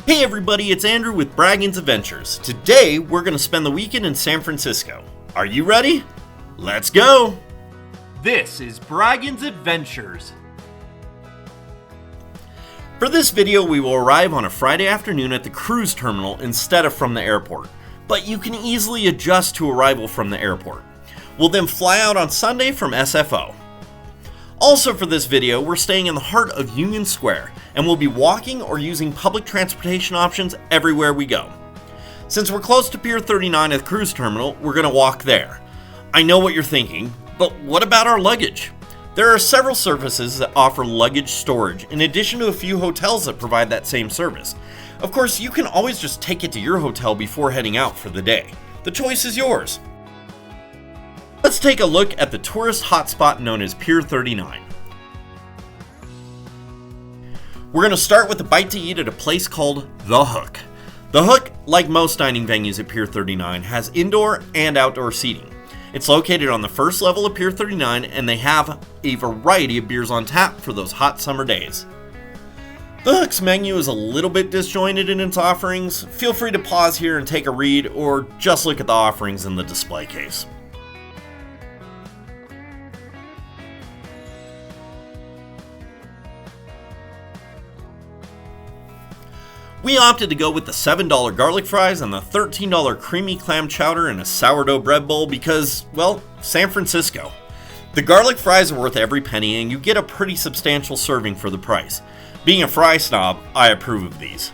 Hey everybody, it's Andrew with Braggins Adventures. Today, we're going to spend the weekend in San Francisco. Are you ready? Let's go! This is Braggins Adventures. For this video, we will arrive on a Friday afternoon at the cruise terminal instead of from the airport, but you can easily adjust to arrival from the airport. We'll then fly out on Sunday from SFO. Also for this video, we're staying in the heart of Union Square, and we'll be walking or using public transportation options everywhere we go. Since we're close to Pier 39 at the cruise terminal, we're going to walk there. I know what you're thinking, but what about our luggage? There are several services that offer luggage storage, in addition to a few hotels that provide that same service. Of course, you can always just take it to your hotel before heading out for the day. The choice is yours. Let's take a look at the tourist hotspot known as Pier 39. We're going to start with a bite to eat at a place called The Hook. The Hook, like most dining venues at Pier 39, has indoor and outdoor seating. It's located on the first level of Pier 39, and they have a variety of beers on tap for those hot summer days. The Hook's menu is a little bit disjointed in its offerings. Feel free to pause here and take a read, or just look at the offerings in the display case. We opted to go with the $7 garlic fries and the $13 creamy clam chowder in a sourdough bread bowl because, well, San Francisco. The garlic fries are worth every penny and you get a pretty substantial serving for the price. Being a fry snob, I approve of these.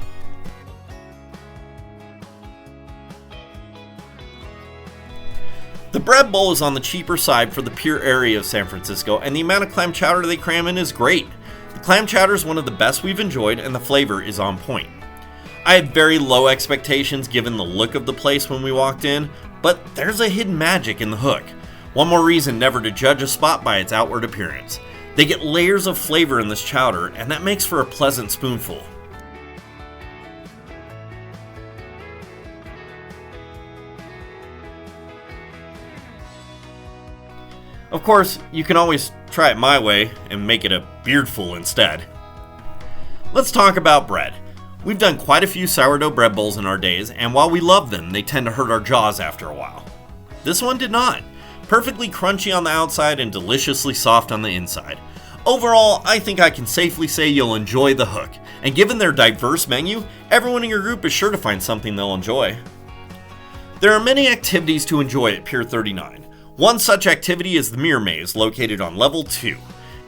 The bread bowl is on the cheaper side for the Pier area of San Francisco, and the amount of clam chowder they cram in is great. The clam chowder is one of the best we've enjoyed and the flavor is on point. I had very low expectations given the look of the place when we walked in, but there's a hidden magic in The Hook. One more reason never to judge a spot by its outward appearance. They get layers of flavor in this chowder, and that makes for a pleasant spoonful. Of course, you can always try it my way and make it a beardful instead. Let's talk about bread. We've done quite a few sourdough bread bowls in our days, and while we love them, they tend to hurt our jaws after a while. This one did not. Perfectly crunchy on the outside and deliciously soft on the inside. Overall, I think I can safely say you'll enjoy The Hook, and given their diverse menu, everyone in your group is sure to find something they'll enjoy. There are many activities to enjoy at Pier 39. One such activity is the Mirror Maze, located on level 2.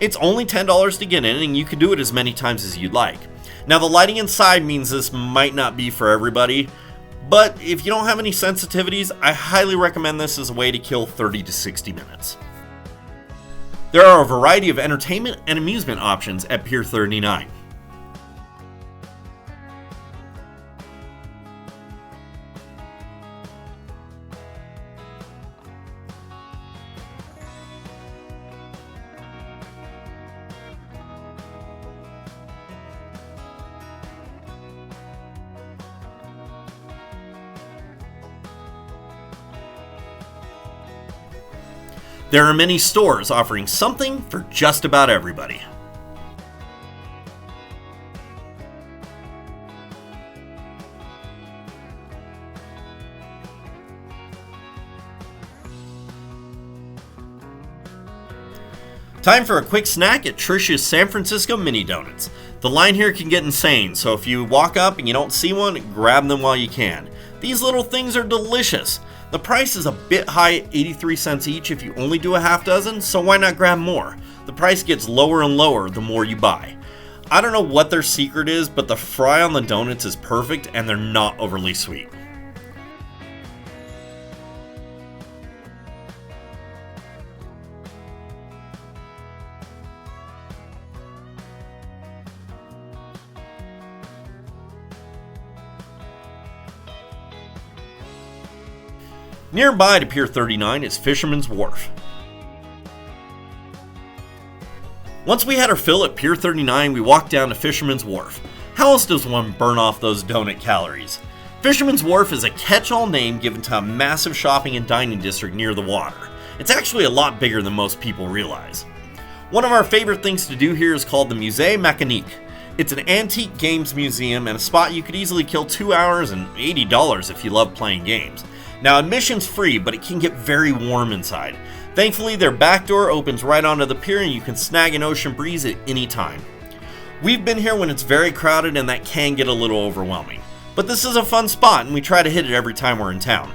It's only $10 to get in, and you can do it as many times as you'd like. Now, the lighting inside means this might not be for everybody, but if you don't have any sensitivities, I highly recommend this as a way to kill 30 to 60 minutes. There are a variety of entertainment and amusement options at Pier 39. There are many stores offering something for just about everybody. Time for a quick snack at Trish's San Francisco Mini Donuts. The line here can get insane, so if you walk up and you don't see one, grab them while you can. These little things are delicious. The price is a bit high at 83 cents each if you only do a half dozen, so why not grab more? The price gets lower and lower the more you buy. I don't know what their secret is, but the fry on the donuts is perfect and they're not overly sweet. Nearby to Pier 39 is Fisherman's Wharf. Once we had our fill at Pier 39, we walked down to Fisherman's Wharf. How else does one burn off those donut calories? Fisherman's Wharf is a catch-all name given to a massive shopping and dining district near the water. It's actually a lot bigger than most people realize. One of our favorite things to do here is called the Musée Mécanique. It's an antique games museum and a spot you could easily kill 2 hours and $80 if you love playing games. Now, admission's free, but it can get very warm inside. Thankfully, their back door opens right onto the pier and you can snag an ocean breeze at any time. We've been here when it's very crowded and that can get a little overwhelming. But this is a fun spot and we try to hit it every time we're in town.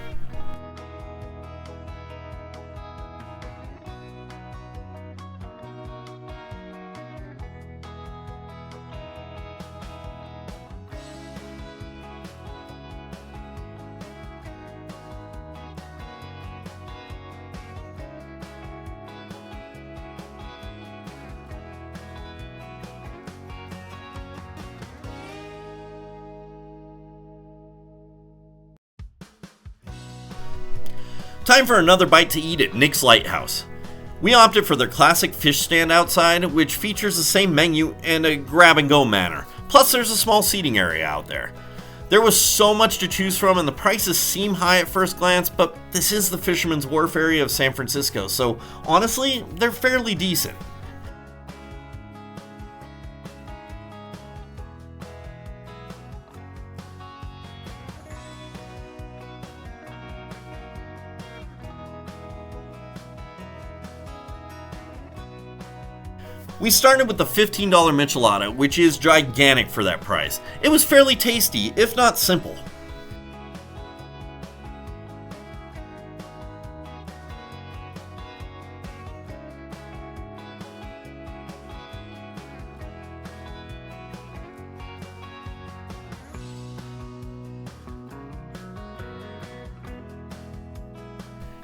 Time for another bite to eat at Nick's Lighthouse. We opted for their classic fish stand outside, which features the same menu and a grab-and-go manner. Plus, there's a small seating area out there. There was so much to choose from, and the prices seem high at first glance, but this is the Fisherman's Wharf area of San Francisco, so honestly, they're fairly decent. We started with the $15 michelada, which is gigantic for that price. It was fairly tasty, if not simple.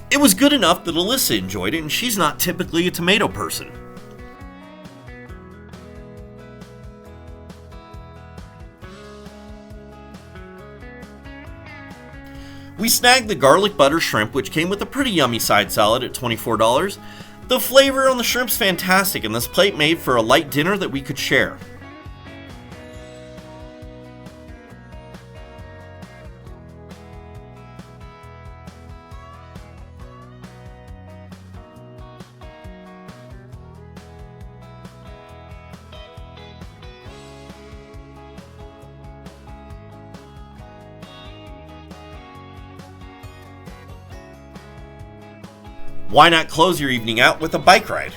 It was good enough that Alyssa enjoyed it, and she's not typically a tomato person. We snagged the garlic butter shrimp, which came with a pretty yummy side salad at $24. The flavor on the shrimp's fantastic, and this plate made for a light dinner that we could share. Why not close your evening out with a bike ride?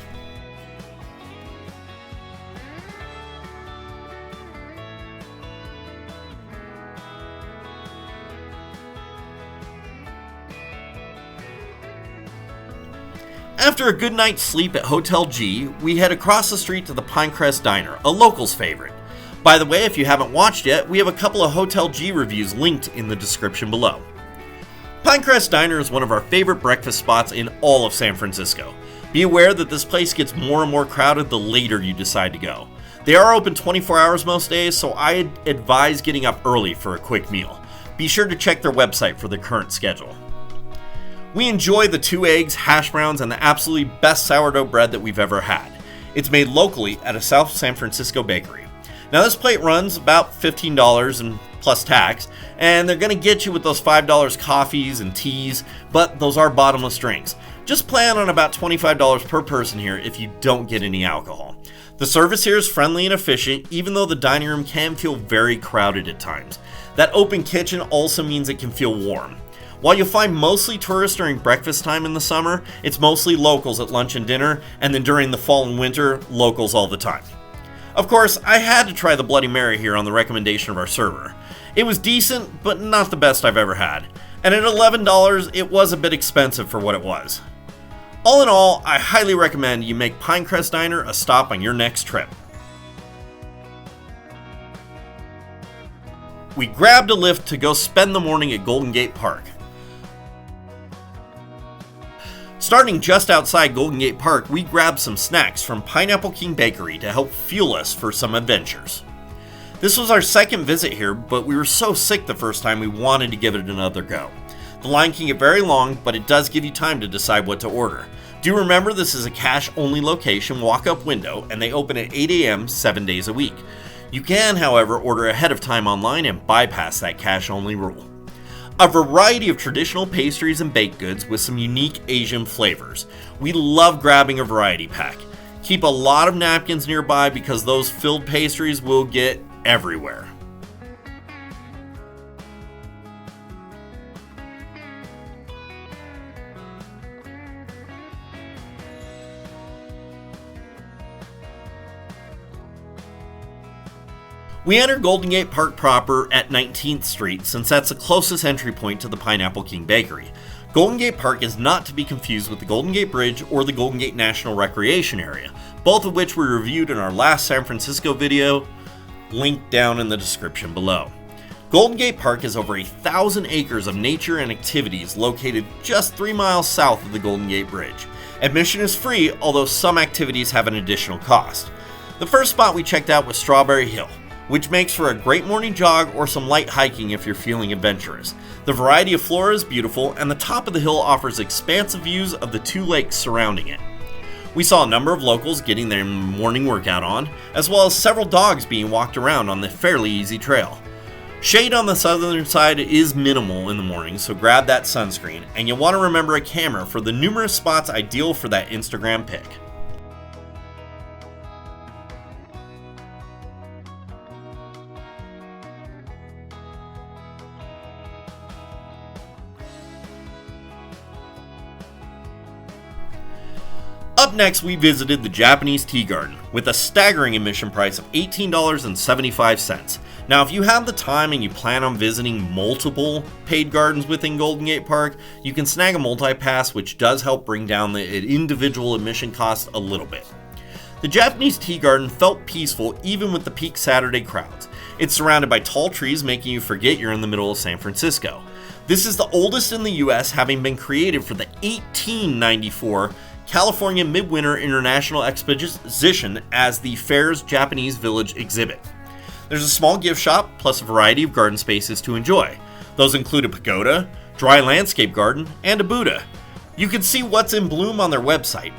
After a good night's sleep at Hotel G, we head across the street to the Pinecrest Diner, a local's favorite. By the way, if you haven't watched yet, we have a couple of Hotel G reviews linked in the description below. Pinecrest Diner is one of our favorite breakfast spots in all of San Francisco. Be aware that this place gets more and more crowded the later you decide to go. They are open 24 hours most days, so I advise getting up early for a quick meal. Be sure to check their website for the current schedule. We enjoy the 2 eggs, hash browns, and the absolutely best sourdough bread that we've ever had. It's made locally at a South San Francisco bakery. Now this plate runs about $15 and plus tax, and they're going to get you with those $5 coffees and teas, but those are bottomless drinks. Just plan on about $25 per person here if you don't get any alcohol. The service here is friendly and efficient, even though the dining room can feel very crowded at times. That open kitchen also means it can feel warm. While you'll find mostly tourists during breakfast time in the summer, it's mostly locals at lunch and dinner, and then during the fall and winter, locals all the time. Of course, I had to try the Bloody Mary here on the recommendation of our server. It was decent, but not the best I've ever had. And at $11, it was a bit expensive for what it was. All in all, I highly recommend you make Pinecrest Diner a stop on your next trip. We grabbed a lift to go spend the morning at Golden Gate Park. Starting just outside Golden Gate Park, we grabbed some snacks from Pineapple King Bakery to help fuel us for some adventures. This was our second visit here, but we were so sick the first time we wanted to give it another go. The line can get very long, but it does give you time to decide what to order. Do remember this is a cash-only location, walk-up window, and they open at 8 a.m. 7 days a week. You can, however, order ahead of time online and bypass that cash-only rule. A variety of traditional pastries and baked goods with some unique Asian flavors. We love grabbing a variety pack. Keep a lot of napkins nearby because those filled pastries will get everywhere. We enter Golden Gate Park proper at 19th Street since that's the closest entry point to the Pineapple King Bakery. Golden Gate Park is not to be confused with the Golden Gate Bridge or the Golden Gate National Recreation Area, both of which we reviewed in our last San Francisco video, linked down in the description below. Golden Gate Park is over 1,000 acres of nature and activities located just 3 miles south of the Golden Gate Bridge. Admission is free, although some activities have an additional cost. The first spot we checked out was Strawberry Hill, which makes for a great morning jog or some light hiking if you're feeling adventurous. The variety of flora is beautiful, and the top of the hill offers expansive views of the 2 lakes surrounding it. We saw a number of locals getting their morning workout on, as well as several dogs being walked around on the fairly easy trail. Shade on the southern side is minimal in the morning, so grab that sunscreen, and you'll want to remember a camera for the numerous spots ideal for that Instagram pic. Up next, we visited the Japanese Tea Garden with a staggering admission price of $18.75. Now, if you have the time and you plan on visiting multiple paid gardens within Golden Gate Park, you can snag a multi-pass, which does help bring down the individual admission cost a little bit. The Japanese Tea Garden felt peaceful even with the peak Saturday crowds. It's surrounded by tall trees, making you forget you're in the middle of San Francisco. This is the oldest in the US, having been created for the 1894 California Midwinter International Exposition as the fair's Japanese Village exhibit. There's a small gift shop plus a variety of garden spaces to enjoy. Those include a pagoda, dry landscape garden, and a Buddha. You can see what's in bloom on their website.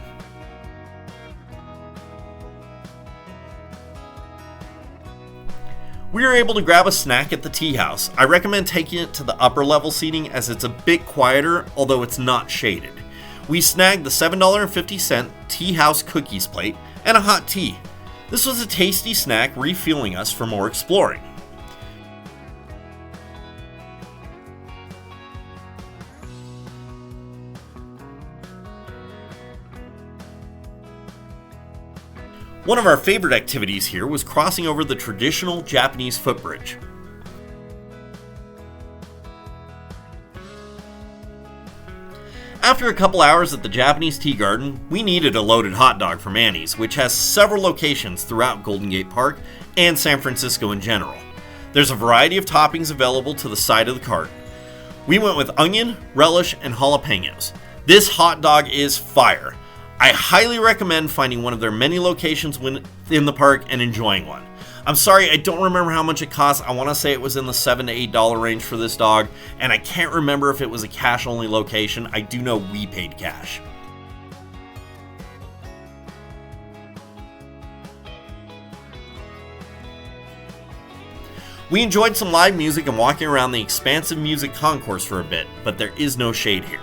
We were able to grab a snack at the tea house. I recommend taking it to the upper level seating as it's a bit quieter, although it's not shaded. We snagged the $7.50 Tea House Cookies plate and a hot tea. This was a tasty snack, refueling us for more exploring. One of our favorite activities here was crossing over the traditional Japanese footbridge. After a couple hours at the Japanese Tea Garden, we needed a loaded hot dog from Annie's, which has several locations throughout Golden Gate Park and San Francisco in general. There's a variety of toppings available to the side of the cart. We went with onion, relish, and jalapenos. This hot dog is fire. I highly recommend finding one of their many locations in the park and enjoying one. I'm sorry, I don't remember how much it cost. I want to say it was in the $7 to $8 range for this dog, and I can't remember if it was a cash-only location. I do know we paid cash. We enjoyed some live music and walking around the expansive music concourse for a bit, but there is no shade here.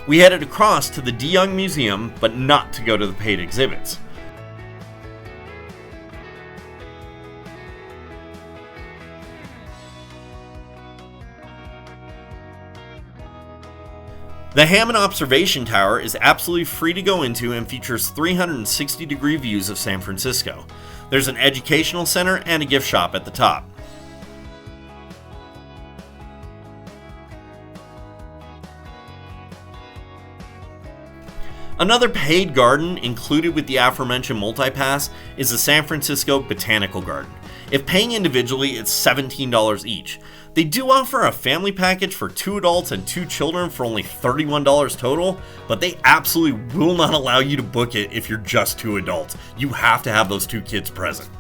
We headed across to the DeYoung Museum, but not to go to the paid exhibits. The Hammond Observation Tower is absolutely free to go into and features 360-degree views of San Francisco. There's an educational center and a gift shop at the top. Another paid garden included with the aforementioned multi-pass is the San Francisco Botanical Garden. If paying individually, it's $17 each. They do offer a family package for 2 adults and 2 children for only $31 total, but they absolutely will not allow you to book it if you're just 2 adults. You have to have those 2 kids present.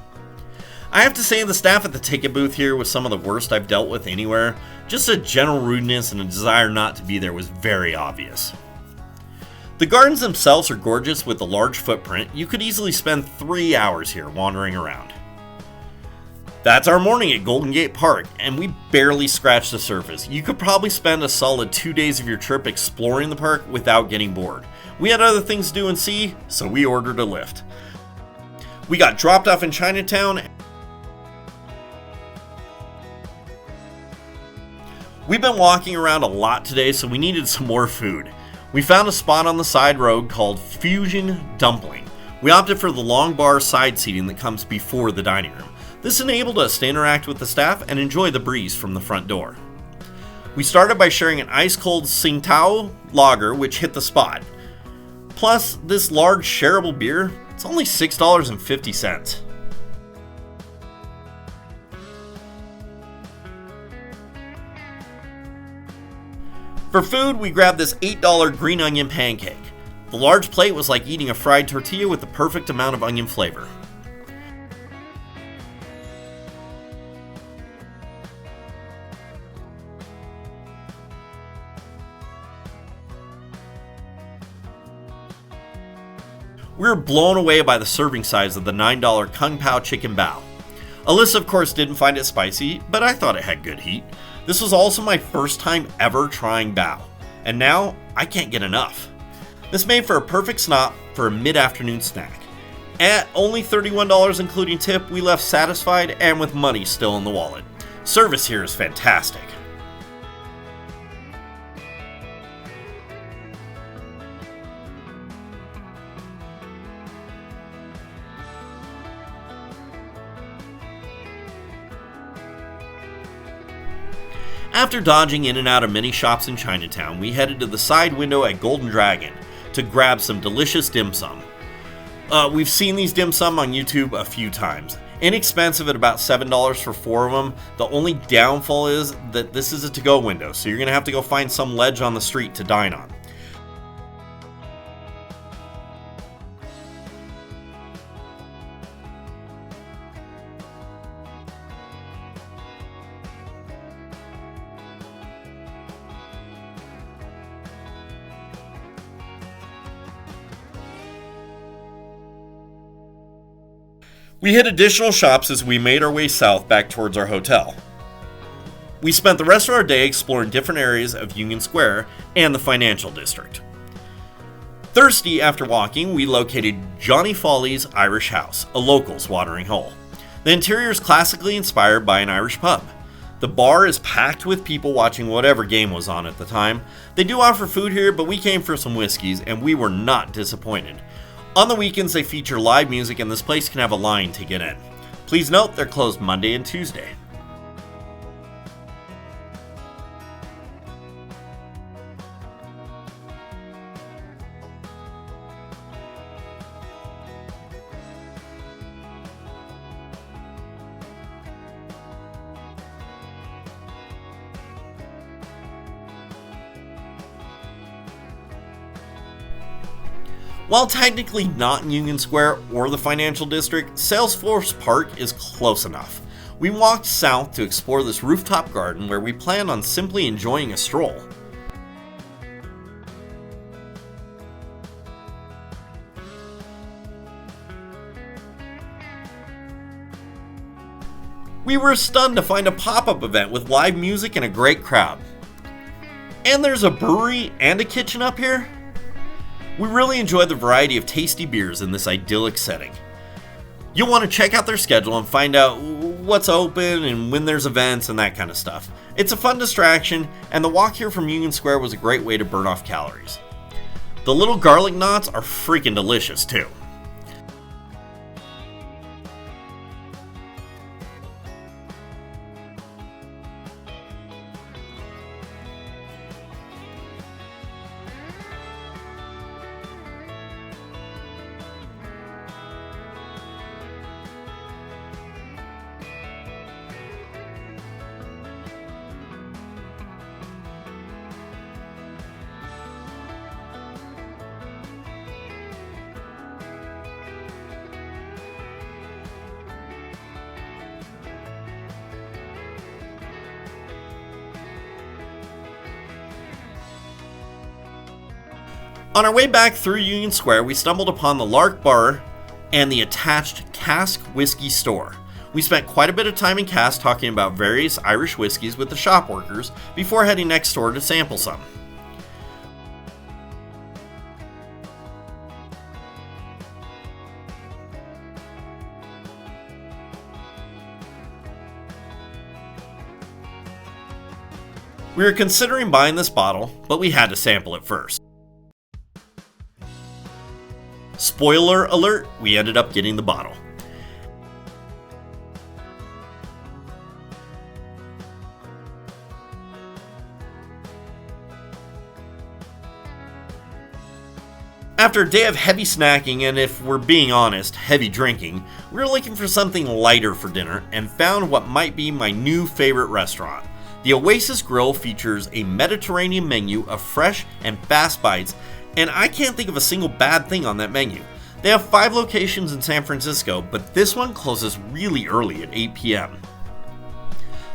I have to say the staff at the ticket booth here was some of the worst I've dealt with anywhere. Just a general rudeness and a desire not to be there was very obvious. The gardens themselves are gorgeous with a large footprint. You could easily spend 3 hours here wandering around. That's our morning at Golden Gate Park, and we barely scratched the surface. You could probably spend a solid 2 days of your trip exploring the park without getting bored. We had other things to do and see, so we ordered a lift. We got dropped off in Chinatown. We've been walking around a lot today, so we needed some more food. We found a spot on the side road called Fusion Dumpling. We opted for the long bar side seating that comes before the dining room. This enabled us to interact with the staff and enjoy the breeze from the front door. We started by sharing an ice-cold Tsingtao lager, which hit the spot. Plus, this large shareable beer, it's only $6.50. For food, we grabbed this $8 green onion pancake. The large plate was like eating a fried tortilla with the perfect amount of onion flavor. We were blown away by the serving size of the $9 Kung Pao chicken bao. Alyssa, of course, didn't find it spicy, but I thought it had good heat. This was also my first time ever trying bao, and now I can't get enough. This made for a perfect stop for a mid-afternoon snack. At only $31 including tip, we left satisfied and with money still in the wallet. Service here is fantastic. After dodging in and out of many shops in Chinatown, we headed to the side window at Golden Dragon to grab some delicious dim sum. We've seen these dim sum on YouTube a few times. Inexpensive at about $7 for 4 of them. The only downfall is that this is a to-go window, so you're going to have to go find some ledge on the street to dine on. We hit additional shops as we made our way south back towards our hotel. We spent the rest of our day exploring different areas of Union Square and the financial district. Thirsty after walking, we located Johnny Folly's Irish House, a local's watering hole. The interior is classically inspired by an Irish pub. The bar is packed with people watching whatever game was on at the time. They do offer food here, but we came for some whiskeys and we were not disappointed. On the weekends, they feature live music and this place can have a line to get in. Please note, they're closed Monday and Tuesday. While technically not in Union Square or the financial district, Salesforce Park is close enough. We walked south to explore this rooftop garden where we planned on simply enjoying a stroll. We were stunned to find a pop-up event with live music and a great crowd. And there's a brewery and a kitchen up here? We really enjoyed the variety of tasty beers in this idyllic setting. You'll want to check out their schedule and find out what's open and when there's events and that kind of stuff. It's a fun distraction, and the walk here from Union Square was a great way to burn off calories. The little garlic knots are freaking delicious too. On our way back through Union Square, we stumbled upon the Lark Bar and the attached Cask Whiskey store. We spent quite a bit of time in Cask talking about various Irish whiskeys with the shop workers before heading next door to sample some. We were considering buying this bottle, but we had to sample it first. Spoiler alert, we ended up getting the bottle. After a day of heavy snacking and, if we're being honest, heavy drinking, we were looking for something lighter for dinner and found what might be my new favorite restaurant. The Oasis Grill features a Mediterranean menu of fresh and fast bites, and I can't think of a single bad thing on that menu. They have 5 locations in San Francisco, but this one closes really early at 8 p.m.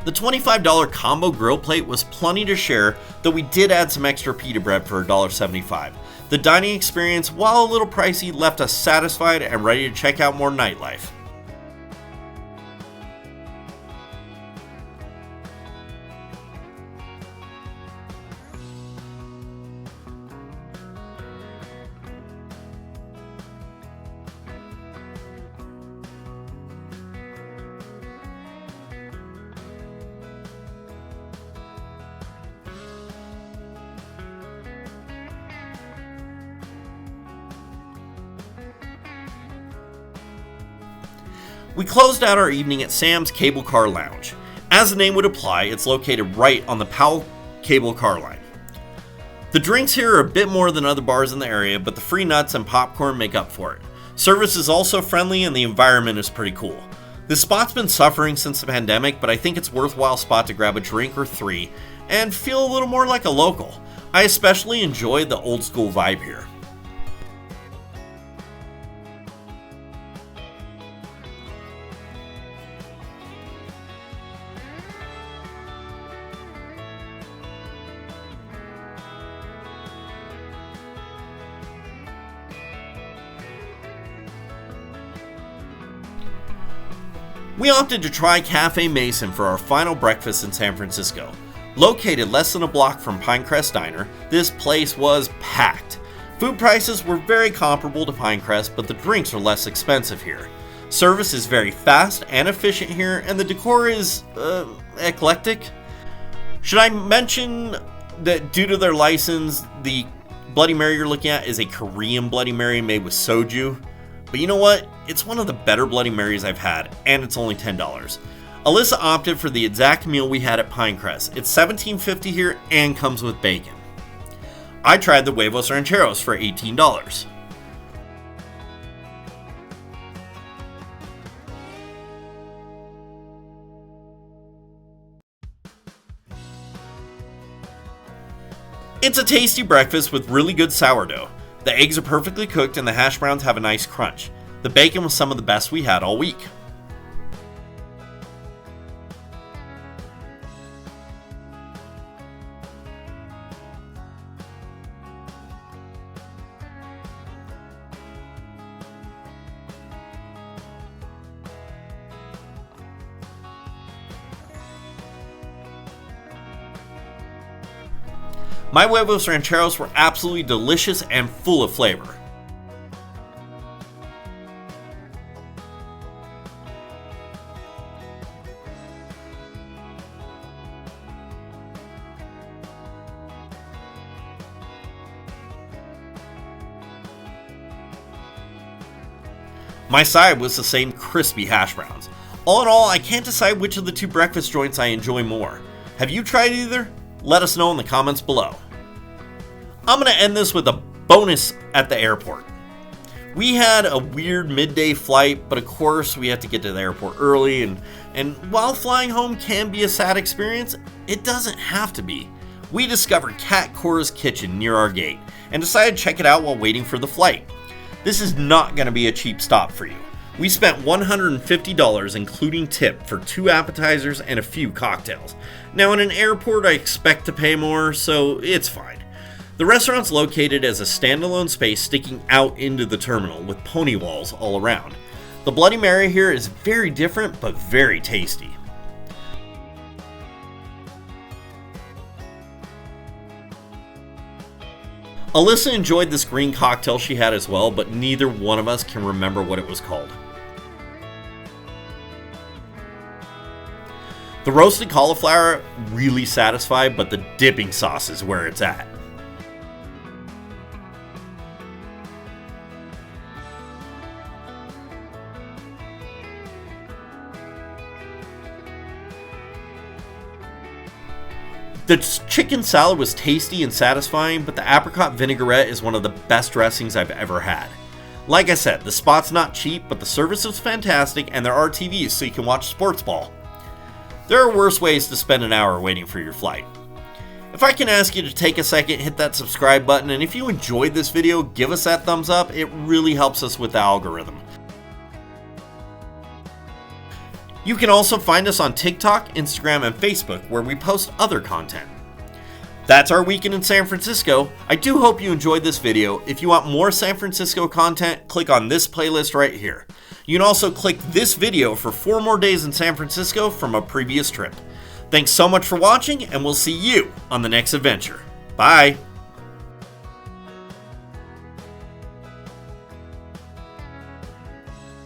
The $25 combo grill plate was plenty to share, though we did add some extra pita bread for $1.75. The dining experience, while a little pricey, left us satisfied and ready to check out more nightlife. We closed out our evening at Sam's Cable Car Lounge. As the name would imply, it's located right on the Powell cable car line. The drinks here are a bit more than other bars in the area, but the free nuts and popcorn make up for it. Service is also friendly and the environment is pretty cool. This spot's been suffering since the pandemic, but I think it's a worthwhile spot to grab a drink or 3 and feel a little more like a local. I especially enjoy the old school vibe here. We opted to try Cafe Mason for our final breakfast in San Francisco. Located less than a block from Pinecrest Diner, this place was packed. Food prices were very comparable to Pinecrest, but the drinks are less expensive here. Service is very fast and efficient here, and the decor is, eclectic. Should I mention that due to their license, the Bloody Mary you're looking at is a Korean Bloody Mary made with soju? But you know what? It's one of the better Bloody Marys I've had, and it's only $10. Alyssa opted for the exact meal we had at Pinecrest. It's $17.50 here and comes with bacon. I tried the Huevos Rancheros for $18. It's a tasty breakfast with really good sourdough. The eggs are perfectly cooked and the hash browns have a nice crunch. The bacon was some of the best we had all week. My Huevos Rancheros were absolutely delicious and full of flavor. My side was the same crispy hash browns. All in all, I can't decide which of the 2 breakfast joints I enjoy more. Have you tried either? Let us know in the comments below. I'm going to end this with a bonus at the airport. We had a weird midday flight, but of course we had to get to the airport early, and while flying home can be a sad experience, it doesn't have to be. We discovered Cat Cora's Kitchen near our gate, and decided to check it out while waiting for the flight. This is not going to be a cheap stop for you. We spent $150 including tip for 2 appetizers and a few cocktails. Now in an airport I expect to pay more, so it's fine. The restaurant's located as a standalone space sticking out into the terminal with pony walls all around. The Bloody Mary here is very different but very tasty. Alyssa enjoyed this green cocktail she had as well, but neither one of us can remember what it was called. The roasted cauliflower really satisfied, but the dipping sauce is where it's at. The chicken salad was tasty and satisfying, but the apricot vinaigrette is one of the best dressings I've ever had. Like I said, the spot's not cheap, but the service is fantastic and there are TVs so you can watch sports ball. There are worse ways to spend an hour waiting for your flight. If I can ask you to take a second, hit that subscribe button, and if you enjoyed this video, give us that thumbs up. It really helps us with the algorithm. You can also find us on TikTok, Instagram, and Facebook, where we post other content. That's our weekend in San Francisco. I do hope you enjoyed this video. If you want more San Francisco content, click on this playlist right here. You can also click this video for 4 more days in San Francisco from a previous trip. Thanks so much for watching, and we'll see you on the next adventure. Bye!